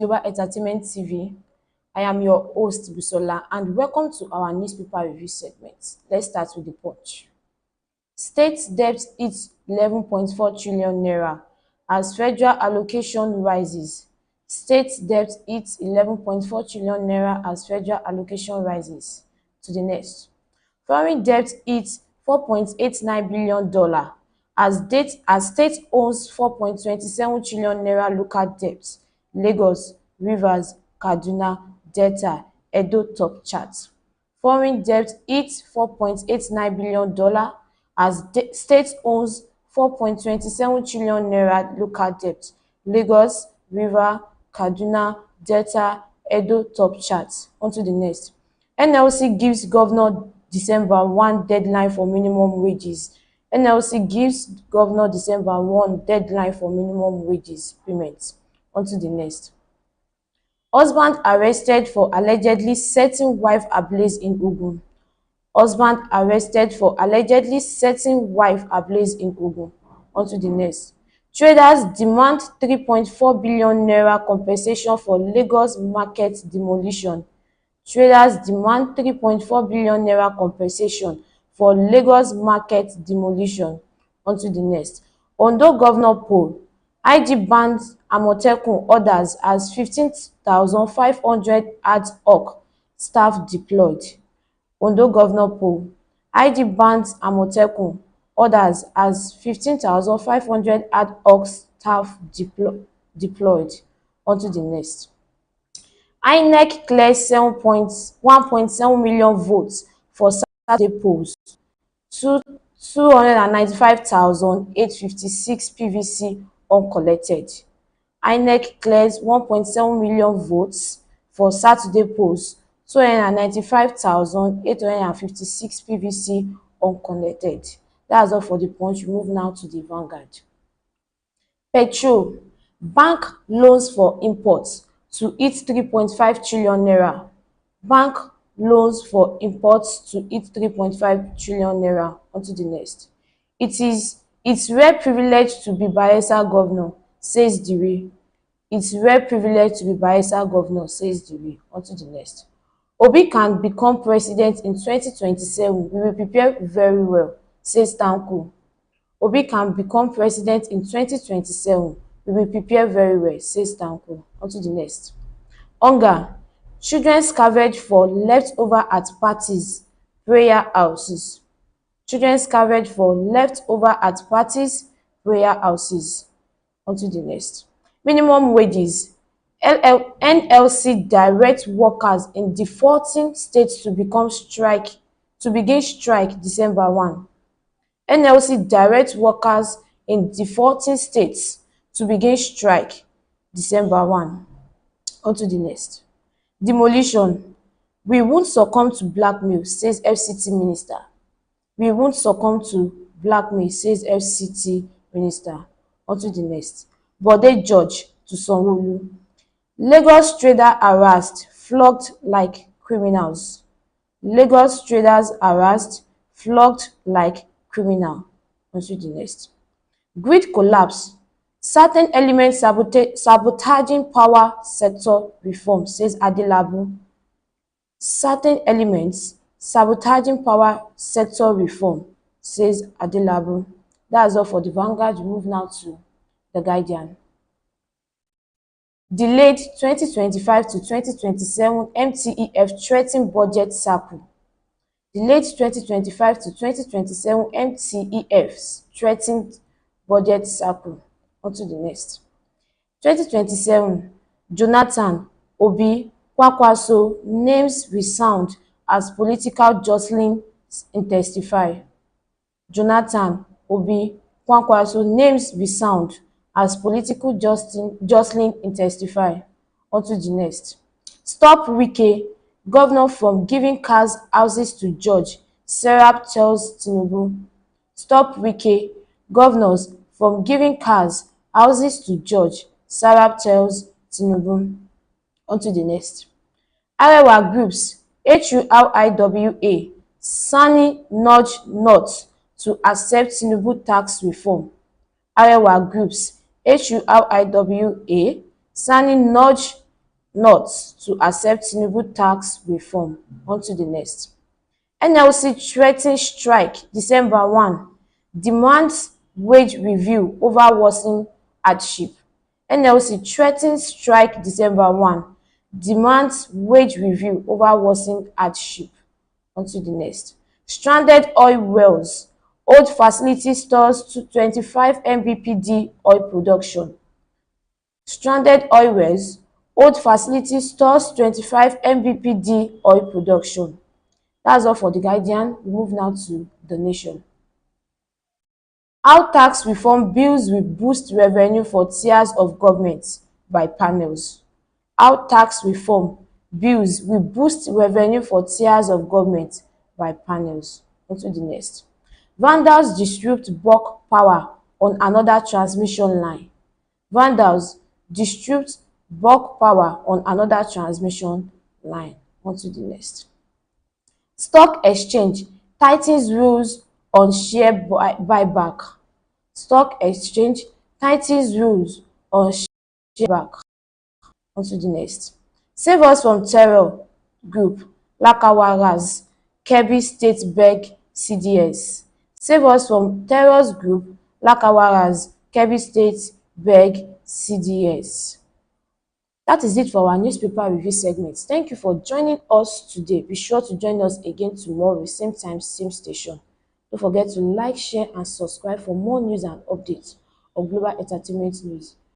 Global Entertainment TV. I am your host, Busola, and welcome to our newspaper review segment. Let's start with the punch. State debt hits 11.4 trillion naira as federal allocation rises. State debt hits 11.4 trillion naira as federal allocation rises. To the next. Foreign debt hits $4.89 billion as state owns 4.27 trillion naira local debt. Lagos, Rivers, Kaduna, Delta, Edo top chart. Foreign debt hits $4.89 billion as state owns 4.27 trillion naira local debt. Lagos, Rivers, Kaduna, Delta, Edo top chart. On to the next. NLC gives Governor December 1 deadline for minimum wages. NLC gives Governor December 1 deadline for minimum wages payments. On to the next. Husband arrested for allegedly setting wife ablaze in Ogun. Husband arrested for allegedly setting wife ablaze in Ogun. On to the next. Traders demand 3.4 billion naira compensation for Lagos market demolition. Traders demand 3.4 billion naira compensation for Lagos market demolition. On to the next. Ondo Governor poll. IG bans Amotekun orders as 15,500 ad hoc staff deployed. Ondo Governor poll. IG bans Amotekun orders as 15,500 ad hoc staff deployed. On to the next. INEC clears 1.7 million votes for Saturday polls. 295,856 PVC uncollected. INEC clears 1.7 million votes for Saturday polls. 295,856 PVC uncollected. That's all for the punch. We move now to the Vanguard. Petrol. Bank loans for imports to hit 3.5 trillion naira. Bank loans for imports to hit 3.5 trillion naira. On to the next. It's rare privilege to be Bayelsa governor, says Dire. It's rare privilege to be Bayelsa governor, says Dire. On to the next. Obi can become president in 2027. We will prepare very well, says Tanko. Obi can become president in 2027. We will prepare very well, says Tanko. On to the next. Hunger. Children scavenge for leftover at parties, prayer houses. Children scavenge for leftover at parties, prayer houses. On to the next. Minimum wages. NLC directs workers in defaulting states to begin strike December 1. NLC directs workers in defaulting states to begin strike December 1. On to the next. Demolition. We won't succumb to blackmail, says FCT minister. We won't succumb to blackmail, says FCT minister. On to the next. Bode George to Sanwo-Olu. Lagos trader harassed, flogged like criminals. Lagos traders harassed, flogged like criminal. On to the next. Grid collapse. Certain elements sabotaging power sector reform, says Adelabu. Certain elements sabotaging power sector reform, says Adelabu. That's all for the Vanguard. We move now to the Guardian. Delayed 2025 to 2027 MTEF threaten budget circle. Delayed 2025 to 2027 MTEF threatened budget circle. On to the next. 2027 Jonathan, Obi, Kwakwaso names resound as political jostling intensify. Jonathan, Obi, Kwakwaso names resound as political jostling intensify. On to the next. Stop Wike, governor from giving cars houses to George, Serap tells Tinubu. Stop Wike, governors from giving cars houses to George, Serap tells Tinubu. On to the next. Arewa groups, HURIWA, Sani nudge North to accept Tinubu tax reform. Arewa groups, HURIWA, Sani nudge not to accept Tinubu tax reform. On to the next. NLC threatens strike December 1, demands wage review over worsening hardship. NLC threatens strike December 1, demands wage review over worsening hardship. On to the next. Stranded oil wells, old facility stores to 25 mbpd oil production. Stranded oil wells, old facility stores 25 mbpd oil production. That's all for The Guardian. We move now to The Nation. How tax reform bills will boost revenue for tiers of government by panels. How tax reform bills will boost revenue for tiers of government by panels. On to the next. Vandals disrupt bulk power on another transmission line. Vandals disrupt bulk power on another transmission line. On to the next. Stock exchange tightens rules on share buyback. Stock exchange tightens rules on share buyback. On to the next. Save us from terror group Lakawaras Kebbi State beg CDS. Save us from terrorist group Lakawaras Kebbi State beg CDS. That is it for our newspaper review segment. Thank you for joining us today. Be sure to join us again tomorrow, same time, same station. Don't forget to like, share, and subscribe for more news and updates of global entertainment news.